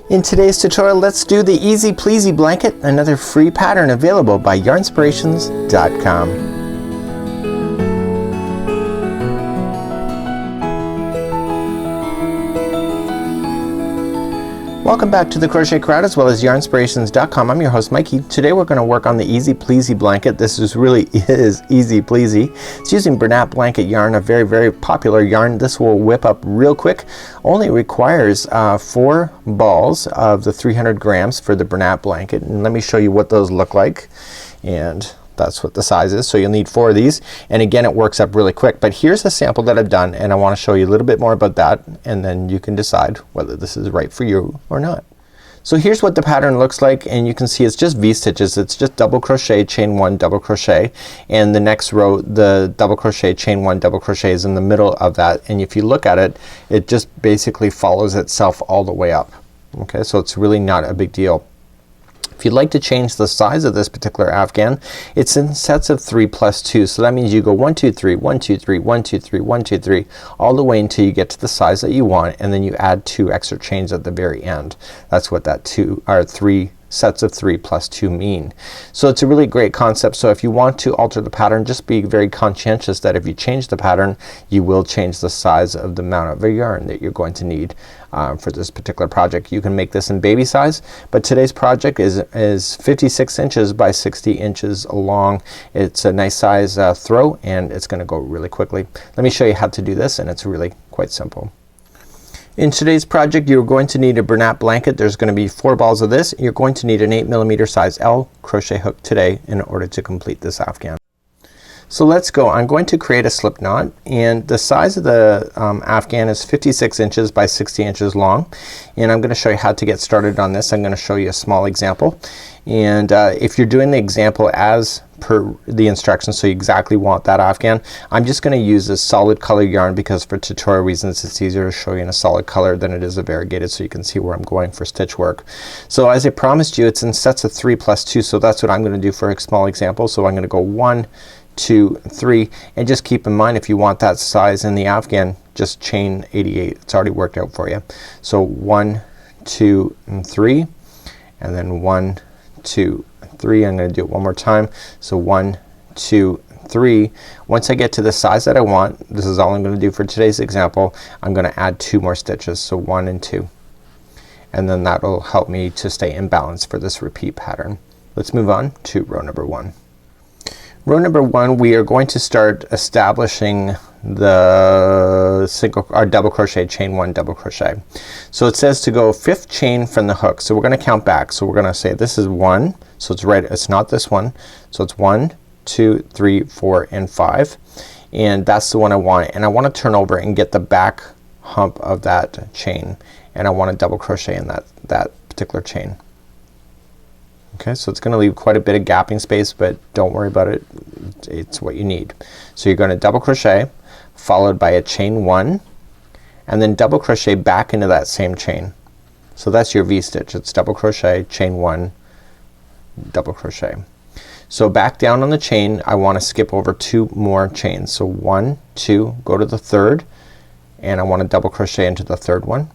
In today's tutorial, let's do the Easy Pleasy blanket, another free pattern available by yarnspirations.com. Welcome back to the Crochet Crowd as well as yarnspirations.com. I'm your host Mikey. Today we're going to work on the Easy Pleasy blanket. This really is easy pleasy. It's using Bernat blanket yarn, a very popular yarn. This will whip up real quick. Only requires 4 balls of the 300 grams for the Bernat blanket, and let me show you what those look like. And that's what the size is, so you'll need 4 of these, and again it works up really quick. But here's a sample that I've done, and I want to show you a little bit more about that, and then you can decide whether this is right for you or not. So here's what the pattern looks like, and you can see it's just V-stitches. It's just double crochet, chain 1, double crochet, and the next row the double crochet, chain 1, double crochet is in the middle of that, and if you look at it, it just basically follows itself all the way up. Okay, so it's really not a big deal. If you'd like to change the size of this particular afghan, it's in sets of 3 plus 2. So that means you go 1 2 3 1 2 3 1 2 3 1 2 3 all the way until you get to the size that you want, and then you add 2 extra chains at the very end. That's what that 3 sets of 3 plus 2 mean. So it's a really great concept. So if you want to alter the pattern, just be very conscientious that if you change the pattern, you will change the size of the amount of yarn that you're going to need for this particular project. You can make this in baby size, but today's project is 56 inches by 60 inches long. It's a nice size throw, and it's gonna go really quickly. Let me show you how to do this, and it's really quite simple. In today's project, you're going to need a Bernat blanket. There's going to be 4 balls of this. You're going to need an 8mm size L crochet hook today in order to complete this afghan. So let's go. I'm going to create a slip knot, and the size of the afghan is 56 inches by 60 inches long, and I'm gonna show you how to get started on this. I'm gonna show you a small example, and if you're doing the example as per the instructions, so you exactly want that afghan, I'm just gonna use a solid color yarn because for tutorial reasons it's easier to show you in a solid color than it is a variegated, so you can see where I'm going for stitch work. So as I promised you, it's in sets of 3 plus 2, so that's what I'm gonna do for a small example. So I'm gonna go 1 2 3, and just keep in mind if you want that size in the afghan, just chain 88. It's already worked out for you. So 1 2 and 3, and then 1 2 3. I'm gonna do it one more time. So 1 2 3. Once I get to the size that I want, this is all I'm gonna do for today's example, I'm gonna add 2 more stitches. So 1 and 2, and then that will help me to stay in balance for this repeat pattern. Let's move on to row number 1. Row number 1, we are going to start establishing the double crochet, chain 1, double crochet. So it says to go 5th chain from the hook. So we're gonna count back. So we're gonna say this is 1, so it's right, it's not this one. So it's 1 2 3 4 and 5, and that's the one I want, and I want to turn over and get the back hump of that chain, and I want to double crochet in that particular chain. Okay, so it's gonna leave quite a bit of gapping space, but don't worry about it. It's what you need. So you're gonna double crochet followed by a chain 1, and then double crochet back into that same chain. So that's your V-stitch. It's double crochet, chain 1, double crochet. So back down on the chain, I want to skip over 2 more chains. So 1 2, go to the 3rd, and I want to double crochet into the 3rd one,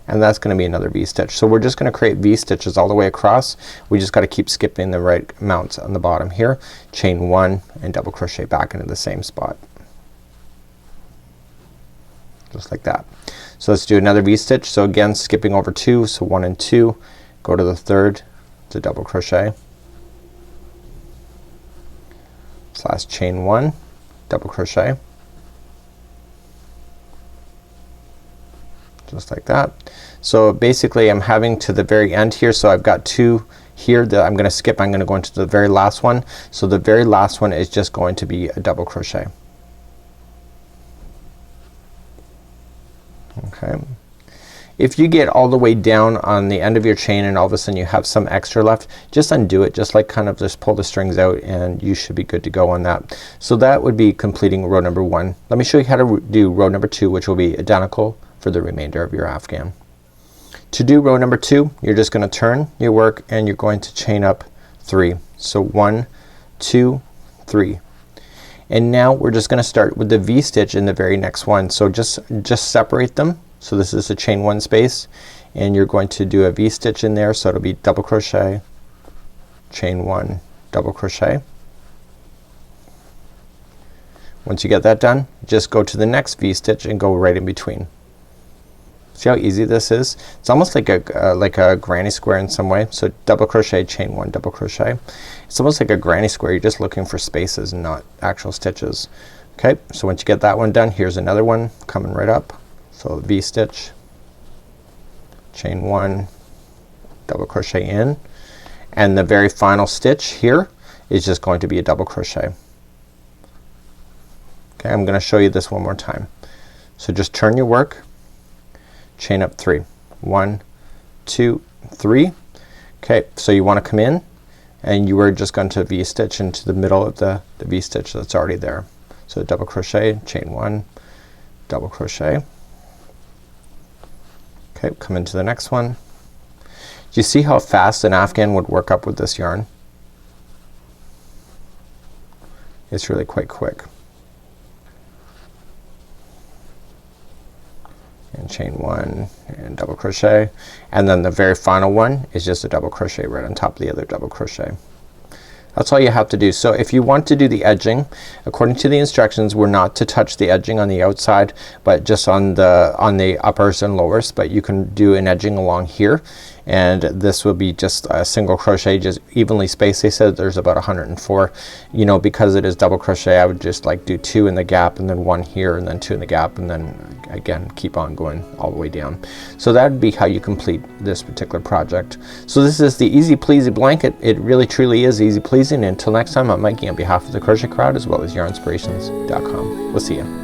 and that's gonna be another V-stitch. So we're just gonna create V-stitches all the way across. We just gotta keep skipping the right amounts on the bottom here. Chain 1 and double crochet back into the same spot. Just like that. So let's do another V-stitch. So again, skipping over 2, so 1 and 2, go to the 3rd to double crochet, slash chain 1, double crochet. Just like that. So basically I'm having to the very end here, so I've got 2 here that I'm gonna skip. I'm gonna go into the very last one. So the very last one is just going to be a double crochet. Okay. If you get all the way down on the end of your chain and all of a sudden you have some extra left, just undo it, just like kind of just pull the strings out, and you should be good to go on that. So that would be completing row number 1. Let me show you how to do row number 2, which will be identical for the remainder of your afghan. To do row number 2, you're just gonna turn your work and you're going to chain up 3. So 1 2 3, and now we're just gonna start with the V-stitch in the very next one. So just separate them So this is a chain 1 space, and you're going to do a V-stitch in there, so it'll be double crochet, chain 1, double crochet. Once you get that done, just go to the next V-stitch and go right in between. See how easy this is? It's almost like a granny square in some way. So double crochet, chain 1, double crochet. It's almost like a granny square. You're just looking for spaces and not actual stitches. Okay, so once you get that one done, here's another one coming right up. So V-stitch, chain 1, double crochet in, and the very final stitch here is just going to be a double crochet. Okay, I'm gonna show you this one more time. So just turn your work, chain up 3, 1, 2, 3. Okay, so you want to come in and you are just going to V-stitch into the middle of the V-stitch that's already there. So double crochet, chain 1, double crochet. Okay, come into the next one. Do you see how fast an Afghan would work up with this yarn? It's really quite quick. And chain 1 and double crochet, and then the very final one is just a double crochet right on top of the other double crochet. That's all you have to do. So if you want to do the edging, according to the instructions, we're not to touch the edging on the outside, but just on the uppers and lowers, but you can do an edging along here, and this will be just a single crochet, just evenly spaced. They said there's about 104. You know, because it is double crochet, I would just like do 2 in the gap and then 1 here and then 2 in the gap, and then again keep on going all the way down. So that would be how you complete this particular project. So this is the Easy Pleasy blanket. It really truly is easy pleasing. Until next time, I'm Mikey on behalf of the Crochet Crowd as well as yarnspirations.com. We'll see you.